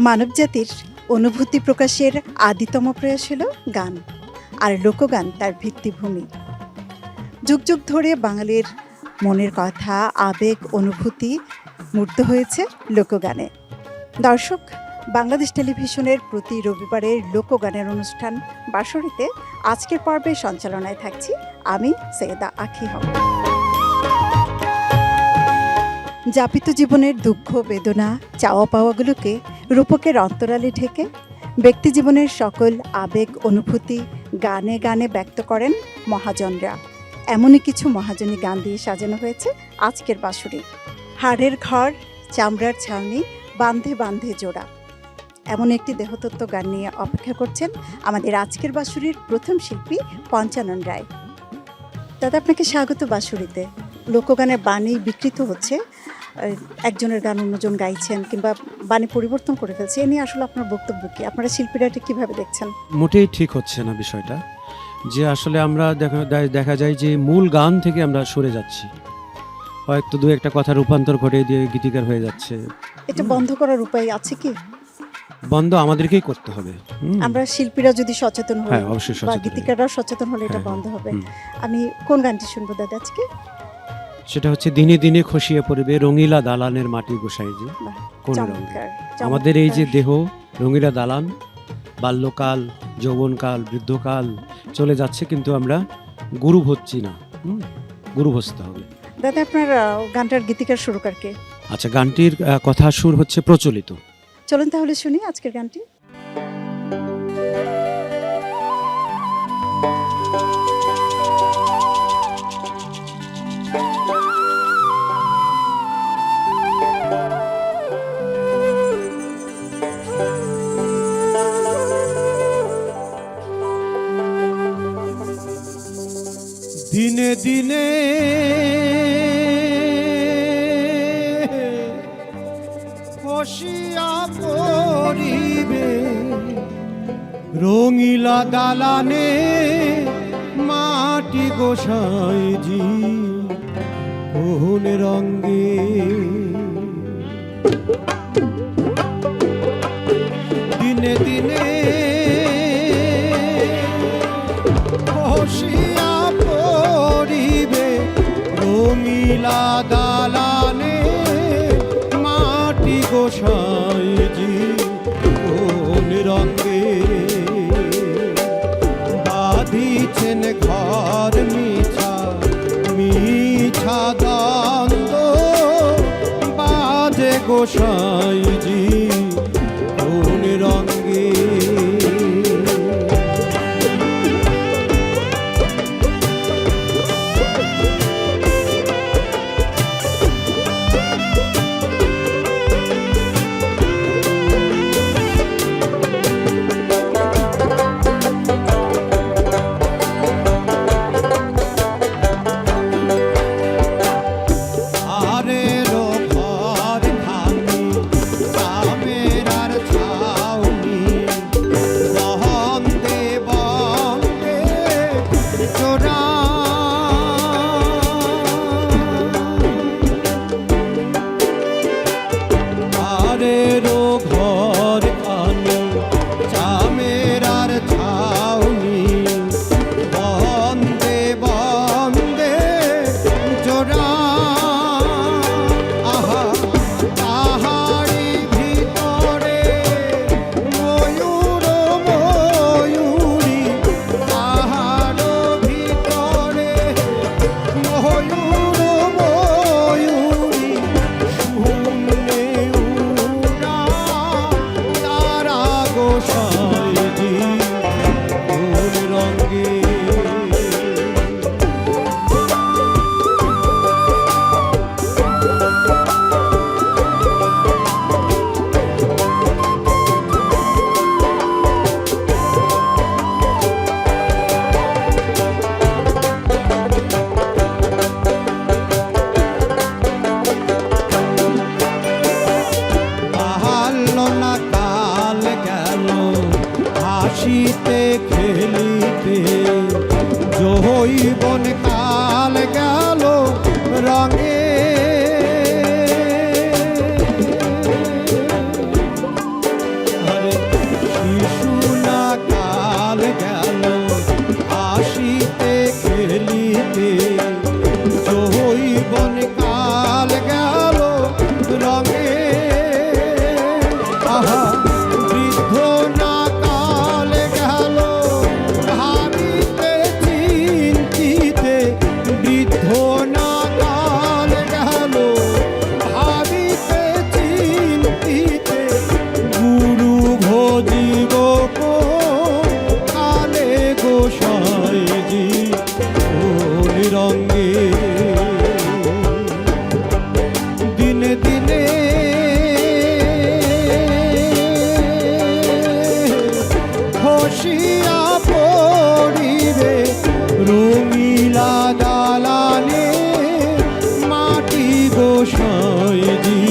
মানবজাতির অনুভূতি প্রকাশের আদিতম প্রয়াস হল গান, আর লোকগান তার ভিত্তিভূমি। যুগ যুগ ধরে বাঙালির মনের কথা, আবেগ, অনুভূতি মূর্ত হয়েছে লোকগানে। দর্শক, বাংলাদেশ টেলিভিশনের প্রতি রবিবারের লোকগানের অনুষ্ঠান বাঁশরীতে আজকের পর্বে সঞ্চালনায় থাকছি আমি সৈয়দা আঁখি হক। যাপিত জীবনের দুঃখ, বেদনা, চাওয়া পাওয়াগুলোকে রূপকের অন্তরালে ঢেকে ব্যক্তি জীবনের সকল আবেগ, অনুভূতি গানে গানে ব্যক্ত করেন মহাজনরা। এমনই কিছু মহাজনী গান দিয়ে সাজানো হয়েছে আজকের বাঁশরী। হাড়ের ঘর, চামড়ার ছাউনি, বান্ধে বান্ধে জোড়া, এমন একটি দেহতত্ত্ব গান নিয়ে অপেক্ষা করছেন আমাদের আজকের বাঁশরীর প্রথম শিল্পী পঞ্চানন রায়। দাদা, আপনাকে স্বাগত বাঁশরীতে। লোকগানের বাণী বিকৃত হচ্ছে, একজনের গান অন্যজন গাইছেন কিংবা বাণী পরিবর্তন করে ফেলছে, এ নিয়ে আসলে আপনার বক্তব্য কি? আপনারা শিল্পীরা এটা কীভাবে দেখছেন? মোটেই ঠিক হচ্ছে না বিষয়টা, যে আসলে আমরা দেখা যায় যে মূল গান থেকে আমরা সরে যাচ্ছি, হয়তো দু একটা কথা রূপান্তর ঘটে দিয়ে গীতিকার হয়ে যাচ্ছে। এটা বন্ধ করার উপায় আছে কি? বন্ধ আমাদেরকেই করতে হবে। আমরা শিল্পীরা যদি সচেতন হই, অবশ্যই বা গীতিকাররাও সচেতন হলে এটা বন্ধ হবে। আমি কোন গানটি শুনবো দাদা আজকে? সেটা হচ্ছে দিনে দিনে খসিয়ে পড়বে রঙিলা দালানের মাটি গোসাই যে কোন রঙ। আমাদের এই যে দেহ রঙিলা দালান, বাল্যকাল, যৌবনকাল, বৃদ্ধকাল চলে যাচ্ছে, কিন্তু আমরা গুরু হচ্ছি না। গুরু হতে হবে। দাদা, আপনার গানটার গীতিকার সুরকার কে? আচ্ছা, গানটির কথা সুর হচ্ছে প্রচলিত। চলুন তাহলে শুনি আজকের গানটি। দিনে দিনে খসিয়া পড়িবে রঙিলা দালানে মাটি গোসাইজি কোন রঙ্গে। দিনে দিনে খসিয়া পড়িবে রঙিলা দালানে মাটি গোসাইজি কোন রঙ্গে। বাঁধিছেন ঘর মিছা মিছা দ্বন্দ্ব, বাজে গোসাইজি কোন রঙ্গে। হাসিতে খেলিতে যৌবন কাল গেল রঙে। রঙে দিনে দিনে খসিয়া পড়িবে রঙিলা দালানে মাটি গোসাইজি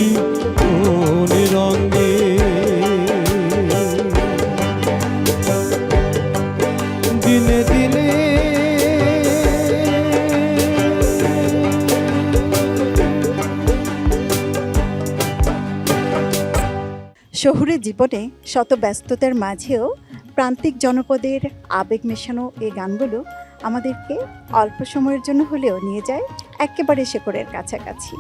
কোন রঙে দিনে দিনে শহুরে জীবনে শত ব্যস্ততার মাঝেও প্রান্তিক জনপদের আবেগ মেশানো এই গানগুলো আমাদেরকে অল্প সময়ের জন্য হলেও নিয়ে যায় একেবারে শেকড়ের কাছাকাছি।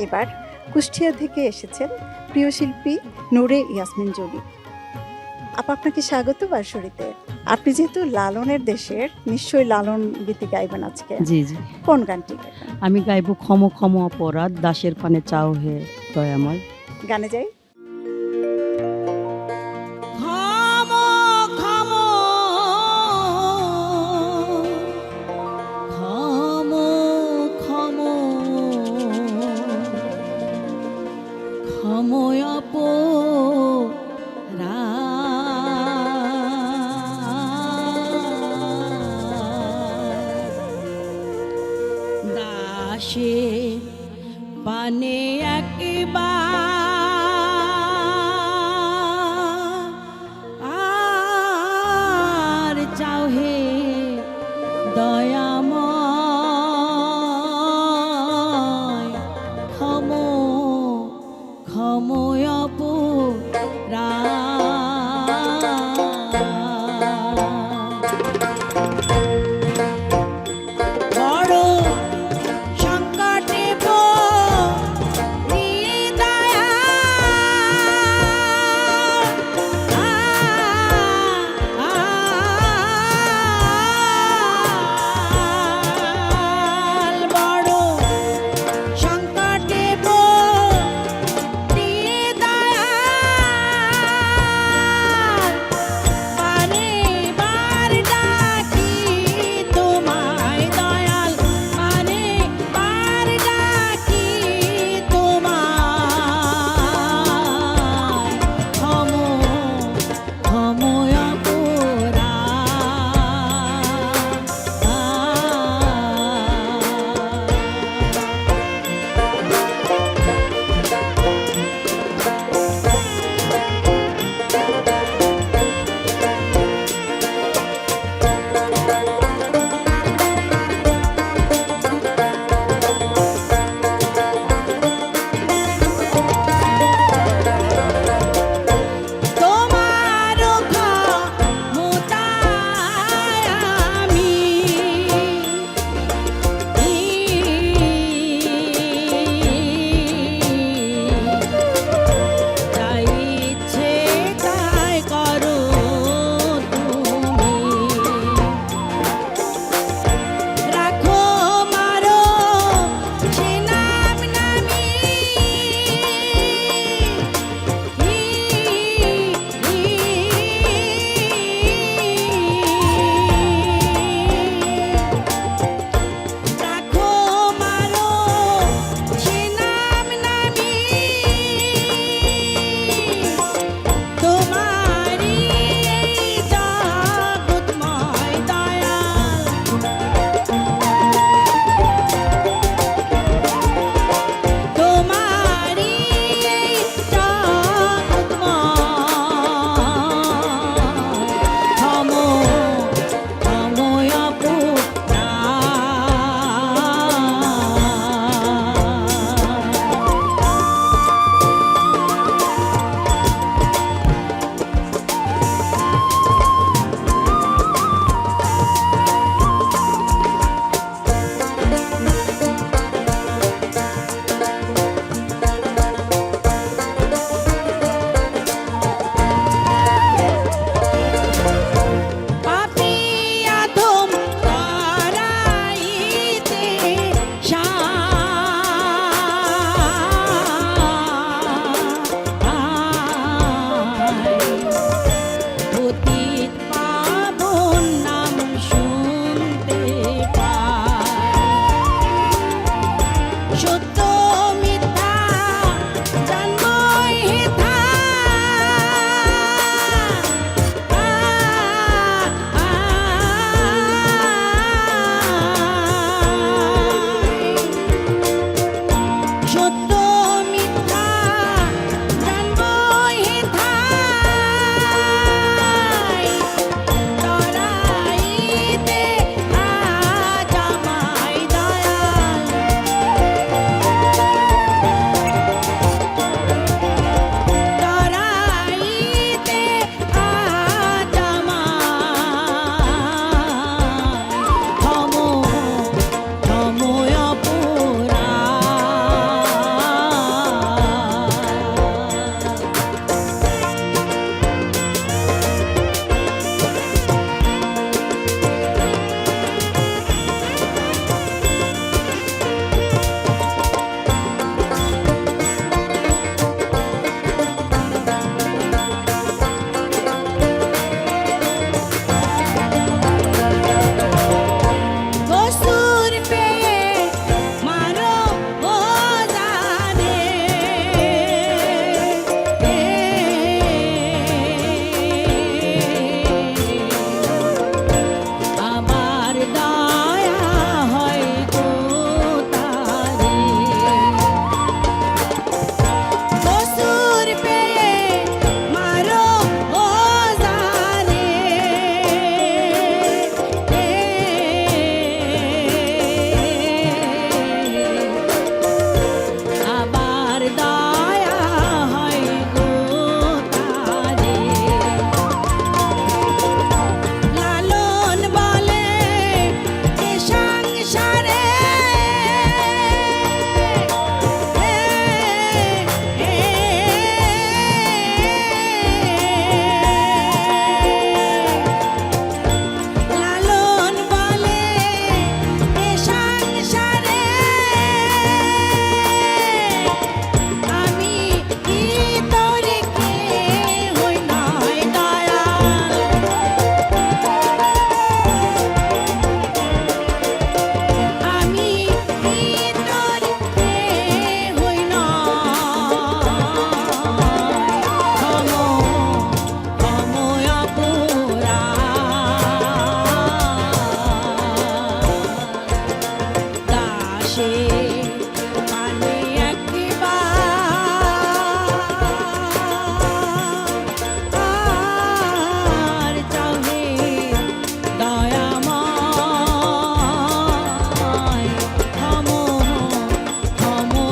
এবার কুষ্টিয়া থেকে এসেছেন প্রিয় শিল্পী নূরে ইয়াসমিন জলি। আপা, আপনাকে স্বাগত বাঁশরীতে। আপনি যেহেতু লালনের দেশের, নিশ্চয়ই লালন গীতি গাইবেন আজকে। জি জি, কোন গানটি গাইবেন? আমি গাইব ক্ষম ক্ষম অপরাধ দাসের পানে চাও হে দয়াময়। গানে যাই। দাসে পানে একবার চাও হে দয়াময় ক্ষম ক্ষম অপরাধ দাসে পানে একবার চাও হে দয়াময় থামো থামো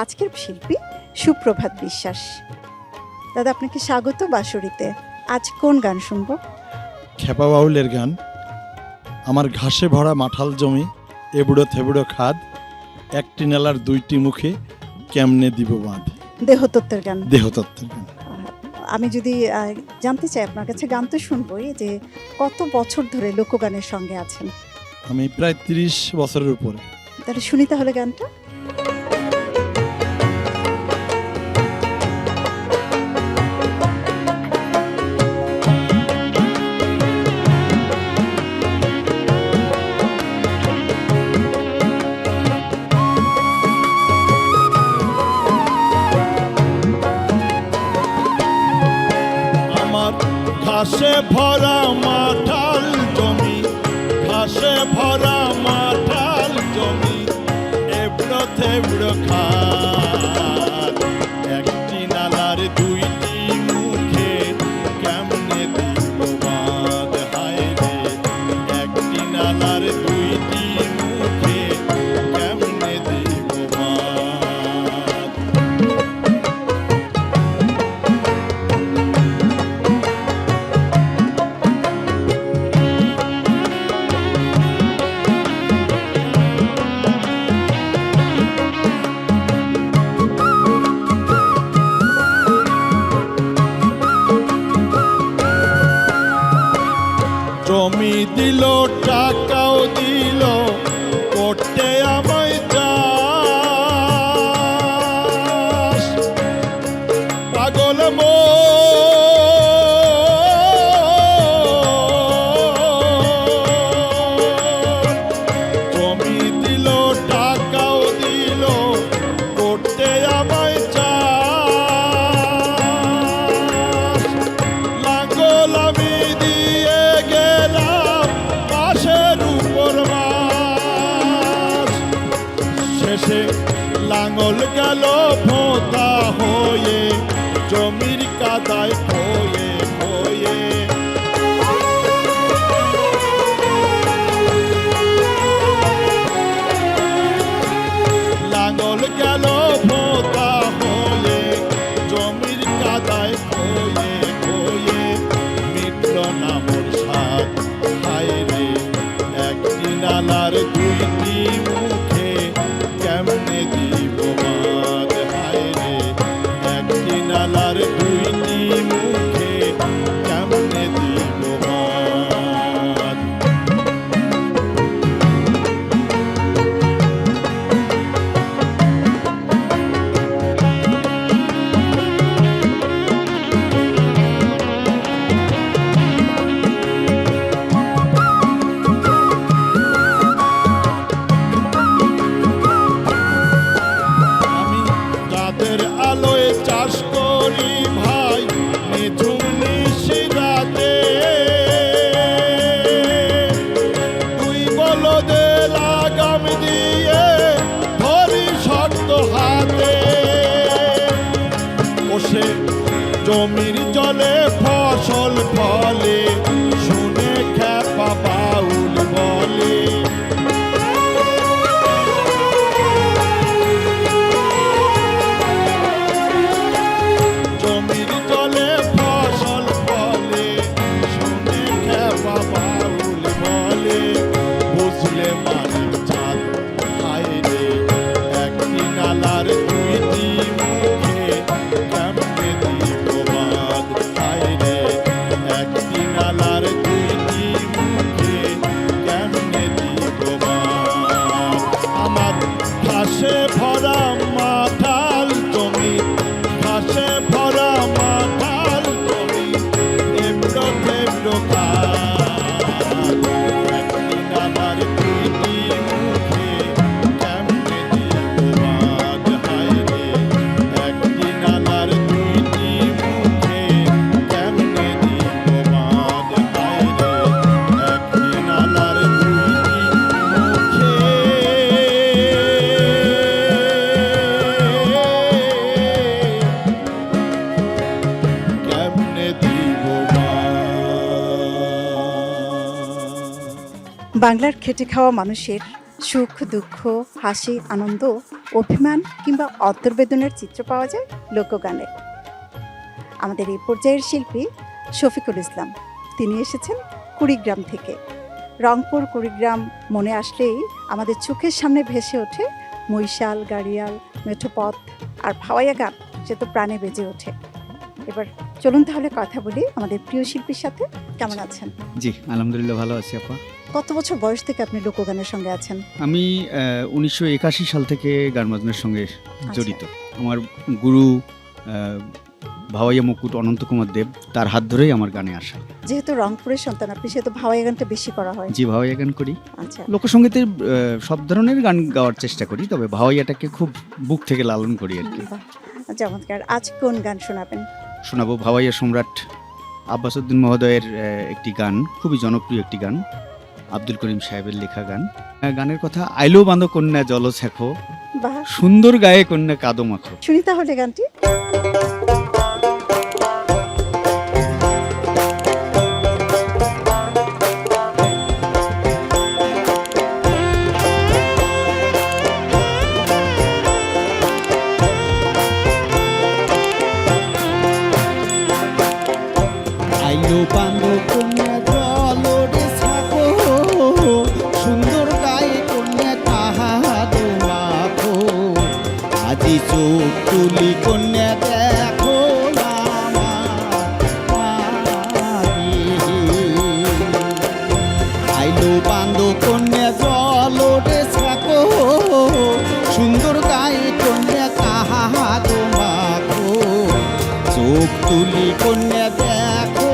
আজকের শিল্পী সুপ্রভাত বিশ্বাস। দাদা, আপনাকে স্বাগত বাঁশুড়িতে। আজ কোন গান শুনবো? খেপা বাউলের গান। আমার ঘাসে ভরা মাঠাল জমি, এবুড়ো থেবুড়ো খাদ, একটি নেলার দুইটি মুখে কেমনে দিব বাঁধ। দেহতত্ত্বের গান। দেহতত্ত্বের গান। আমি যদি জানতে চাই আপনার কাছে, গান তো শুনবোই, যে কত বছর ধরে লোকগানের সঙ্গে আছেন? আমি প্রায় 30 বছরের উপরে। তাহলে শুনি তাহলে গানটা। আমার ঘাসে ভরা মাঠাল জমি, ঘাসে ভরা মাঠাল জমি, এবড়ো থেবড়ো খাদ, একটি নালার দুইটি মুখে কেমনে দিব বাঁধ। হায় রে, একটি নালার দুইটি মুখে কেমনে দিব বাঁধ। জমি দিল, টাকাও দিল, করতে আমায় চাষ। পাগল জমি দিল, টাকাও দিল, করতে আমায় চাষ। লাঙ্গল আমি দিয়ে গেলাম মাসের উপর মাস, শেষে লাঙ্গল গেল ভোঁতা হয়ে, জমির কাদায় হয়ে হয়ে। লাঙ্গল গেল ভোঁতা হয়ে, জমির কাদায় হয়ে হয়ে। মিটল না মোর সাথ, হায় রে, একটি নালার দুইটি মুখে কেমনে দিব বাঁধ। হায় রে, একটি নালার দুইটি মুখে কেমনে বাংলার খেটে খাওয়া মানুষের সুখ দুঃখ, হাসি আনন্দ, অভিমান কিংবা অন্তর্বেদনের চিত্র পাওয়া যায় লোকগানে। আমাদের এই পর্যায়ের শিল্পী শফিকুল ইসলাম, তিনি এসেছেন কুড়িগ্রাম থেকে। রংপুর কুড়িগ্রাম মনে আসলেই আমাদের চোখের সামনে ভেসে ওঠে মৈশাল, গাড়িয়াল, মেঠোপথ আর ভাওয়াইয়া গান, সে তো প্রাণে বেজে ওঠে। এবার চলুন তাহলে কথা বলি আমাদের প্রিয় শিল্পীর সাথে। কেমন আছেন? জি, আলহামদুলিল্লাহ ভালো আছি আপা। কত বছর বয়স থেকে আপনি লোকগানের সঙ্গে আছেন? আমি 1981 সাল থেকে গান বাজনার সঙ্গে জড়িত। আমার গুরু ভাওয়াইয়া মুকুট অনন্ত কুমার দেব, তার হাত ধরেই আমার গানে আসা। যেহেতু রংপুরের সন্তান আপনি, সেহেতু ভাওয়াইয়া গানটা বেশি করা হয়। জি, ভাওয়াইয়া গান করি। আচ্ছা, লোকসঙ্গীতের সব ধরনের গান গাওয়ার চেষ্টা করি, তবে ভাওয়াইয়াটাকে খুব বুক থেকে লালন করি আর কি। বাহ, চমৎকার। আজ কোন গান শোনাবেন? শোনাবো ভাওয়াইয়া সম্রাট আব্বাস উদ্দিন মহোদয়ের একটি গান, খুবই জনপ্রিয় একটি গান, আব্দুল করিম সাহেবের লেখা গান। গানের কথা, আইলো বাঁধো কন্যা জল শেখো, বাহ, সুন্দর গায়ে কন্যা কাদো মাখো। শুনি তাহলে গানটি। আইলো বান্ধব কন্যা জলরে ছাকো, সুন্দর গায়ে কন্যা কাহাদো মাখো, আজি চোখ তুলি কন্যা দেখো আইলো বান্ধব কন্যা জলরে ছাকো, সুন্দর গায়ে কন্যা কাহাদো মাখো, চোখ তুলি কন্যা দেখো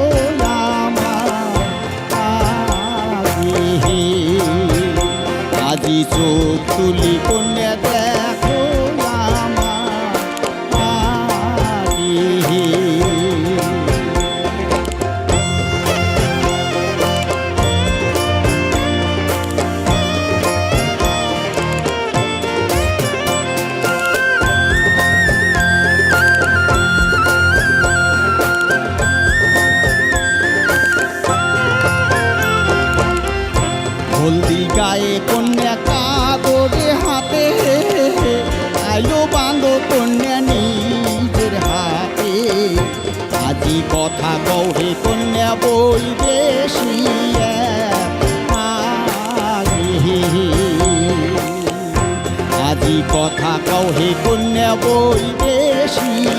আজি চোখ তুলি কন্যা দেখো হলদি গায়ে কন্যা কাগরে হাতে, আইলো বাঁধো কন্যা নিজের হাতে, আজি কথা কহে কন্যা বই দেশিয়া, আজি কথা কহে কন্যা বই দেশিয়া।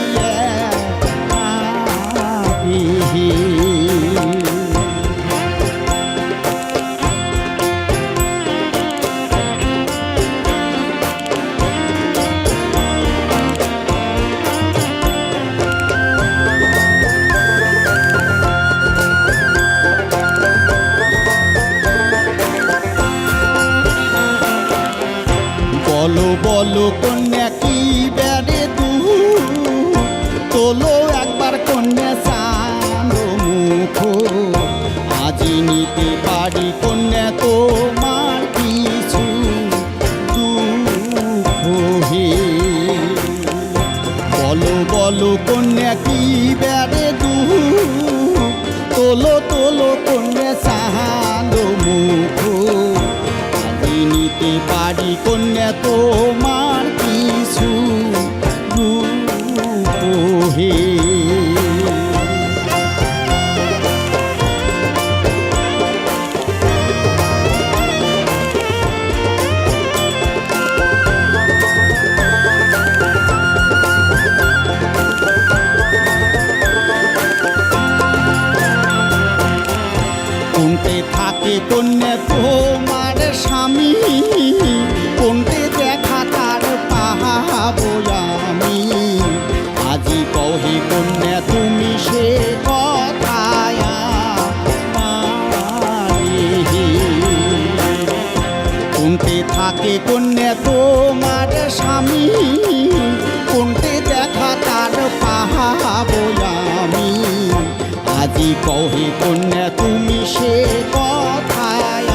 বলো বলো কন্যা কি বেড়ে দু, তোলো একবার কন্যা চাঁদো মুখ, আজি নিতে পারি কন্যা তোমার কিছু দুঃখ হে। বলো বলো কন্যা কি বেড়ে দু, তোলো তোলো কন্যা চাঁদো মুখ, নিতে পারি কন্যা তোমার কিছু দুঃখ হে। কোনতে থাকে কন্যা তোমার স্বামী, কোনতে দেখা তার পাহাবো আমি, আজি কহে কন্যা তুমি সে কথায় কোনতে থাকে কন্যা তোমার স্বামী, কোনতে দেখা তার পাহাবো আমি, আজি কহে কন্যা তুমি সে কথায়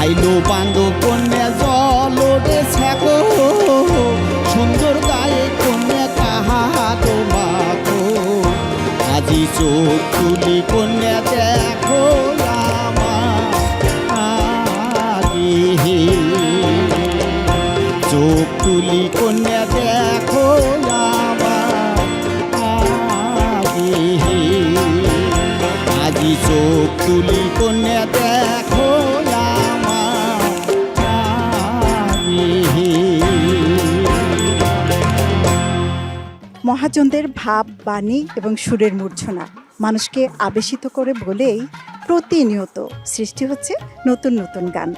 আইলো বান্ধব কন্যা জলরে ছাকো, সুন্দর গায়ে কন্যা কাহাদো মাখো, আজি চোখ তুলি দেখো আমার চাহি। মহাজনদের ভাব, বাণী এবং সুরের মূর্ছনা মানুষকে আবেশিত করে বলেই প্রতিনিয়ত সৃষ্টি হচ্ছে নতুন নতুন গান।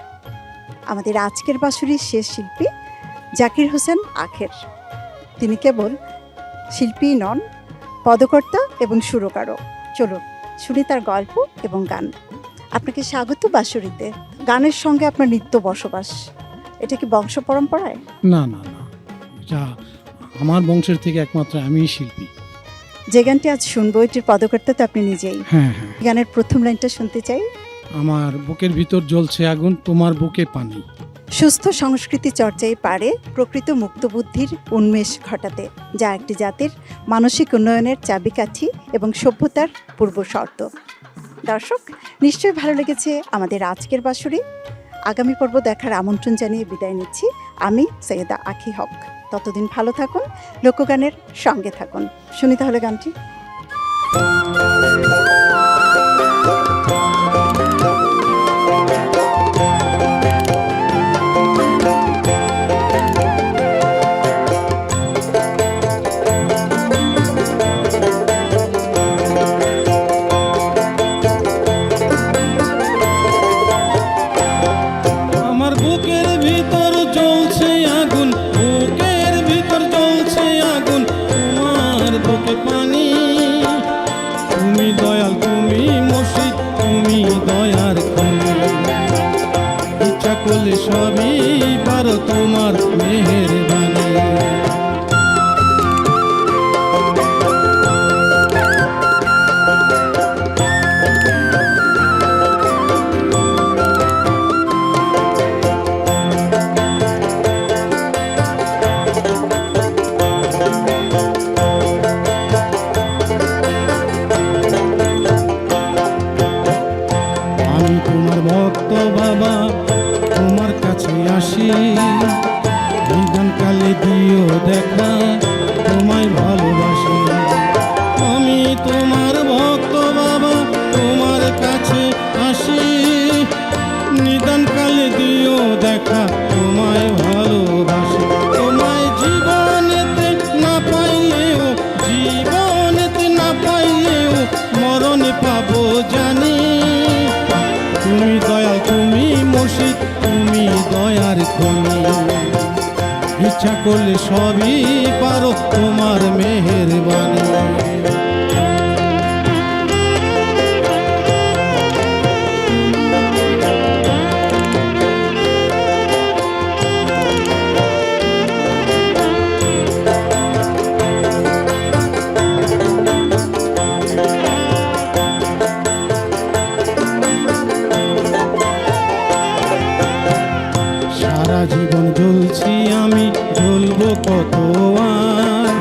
আমাদের আজকের বাঁশুরির শেষ শিল্পী জাকির হোসেন আখের। তিনি কেবল শিল্পী নন, পদকর্তা এবং সুরকারও। চলুন শুনি তার গল্প এবং গান। আপনাকে স্বাগত বাঁশুরিতে। গানের সঙ্গে আপনার নিত্য বসবাস, এটা কি বংশ পরম্পরায়? না না না, এটা আমার বংশের থেকে একমাত্র আমিই শিল্পী। যে গানটি আজ শুনবো এটির পদকর্তা তো আপনি নিজেই। হ্যাঁ হ্যাঁ, গানের প্রথম লাইনটা শুনতে চাই। আমার বুকের ভিতর জ্বলছে আগুন, তোমার বুকে পানি। সুস্থ সংস্কৃতি চর্চায় পারে প্রকৃত মুক্তবুদ্ধির উন্মেষ ঘটাতে, যা একটি জাতির মানসিক উন্নয়নের চাবিকাঠি এবং সভ্যতার পূর্ব শর্ত। দর্শক, নিশ্চয়ই ভালো লেগেছে আমাদের আজকের বাঁশুরি। আগামী পর্ব দেখার আমন্ত্রণ জানিয়ে বিদায় নিচ্ছি আমি সৈয়দা আখি হক। ততদিন ভালো থাকুন, লোকগানের সঙ্গে থাকুন। শুনি তাহলে গানটি। আমার বুকের ভিতর জ্বলছে আগুন, বুকের ভিতর জ্বলছে আগুন, তোমার বুকে পানি। তুমি দয়াল, তুমি মুর্শিদ, তুমি দয়ার খনি। ইচ্ছা করলে সবই পারো, তোমার মেহেরবানি। আমি তোমার ভক্ত বাবা, তোমার কাছে আসি। নিদান কালে দিও দেখা, তোমায় ভালোবাসি। আমি তোমার ভক্ত বাবা, তোমার কাছে আসি। নিদান কালে দিও দেখা, তোমায় ভালোবাসি। তোমায় জীবনেতে না পাইলেও, জীবনেতে না পাইলেও মরণে পাবো জানি। তুমি দয়াল, তুমি মুর্শিদ, তুমি দয়ার খনি। ইচ্ছা করলে সবই পারো, তোমার মেহেরবানি। সারা জীবন জ্বলছি আমি, জ্বলবো কত আর।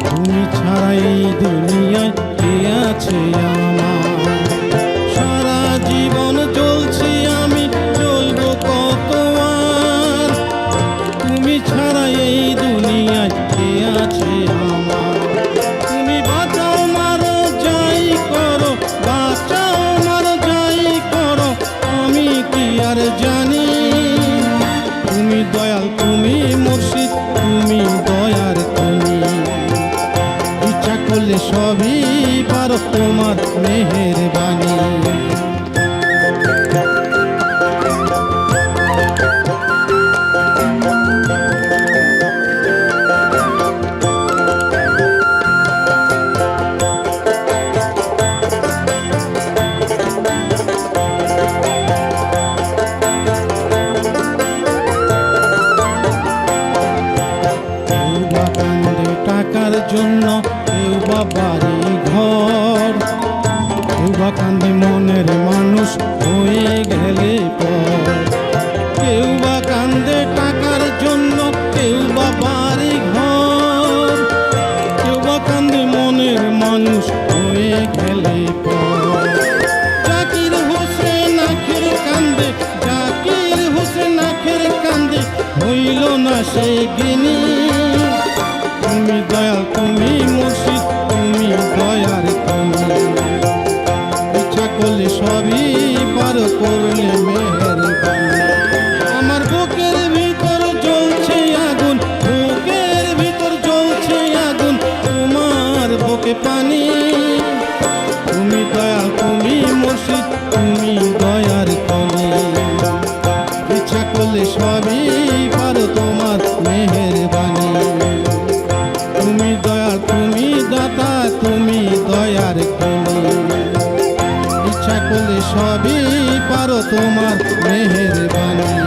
তুমি ছাড়া এই দুনিয়ায় কে আছে আমার। সারা জীবন জ্বলছি আমি, জ্বলবো কত আর। তুমি ছাড়া এই দুনিয়ায় কে আছে আমার। তুমি বাঁচাও মারো যাই করো, বাঁচাও মারো যাই করো, আমি কি আর জানি। তুমি দয়াল, তুমি মুর্শিদ, তুমি দয়ার খনি। ইচ্ছা করলে সবই পারো, তোমার মেহেরবানি। টাকার জন্য, কেউ বা বাড়ি ঘর, কেউ বা কান্দে মনের মানুষ হয়ে গেলে পর। কেউ বা কান্দে টাকার জন্য, কেউ বা বাড়ি ঘর, কেউ বা কান্দে মনের মানুষ হয়ে গেলে পর। জাকির হোসেন আখের কান্দে, জাকির হোসেন আখের কান্দে, হইল না সে জ্ঞানী। তুমি দয়াল, তুমি মুর্শিদ, তুমি দয়ার খনি। ইচ্ছা করলে সবই করলে মেহেরবানি। আমার বুকের ভিতর জ্বলছে আগুন, বুকের ভিতর জ্বলছে আগুন, তোমার বুকে পানি। তুমি দয়াল, তুমি মুর্শিদ, তুমি দয়ার কলি। ইচ্ছা করলে সবই পারো, তোমার মেহেরবানি। তুমি দয়াল, তুমি দাতা, তুমি দয়ার কলি। ইচ্ছা করলে সবই পারো, তোমার মেহেরবানি।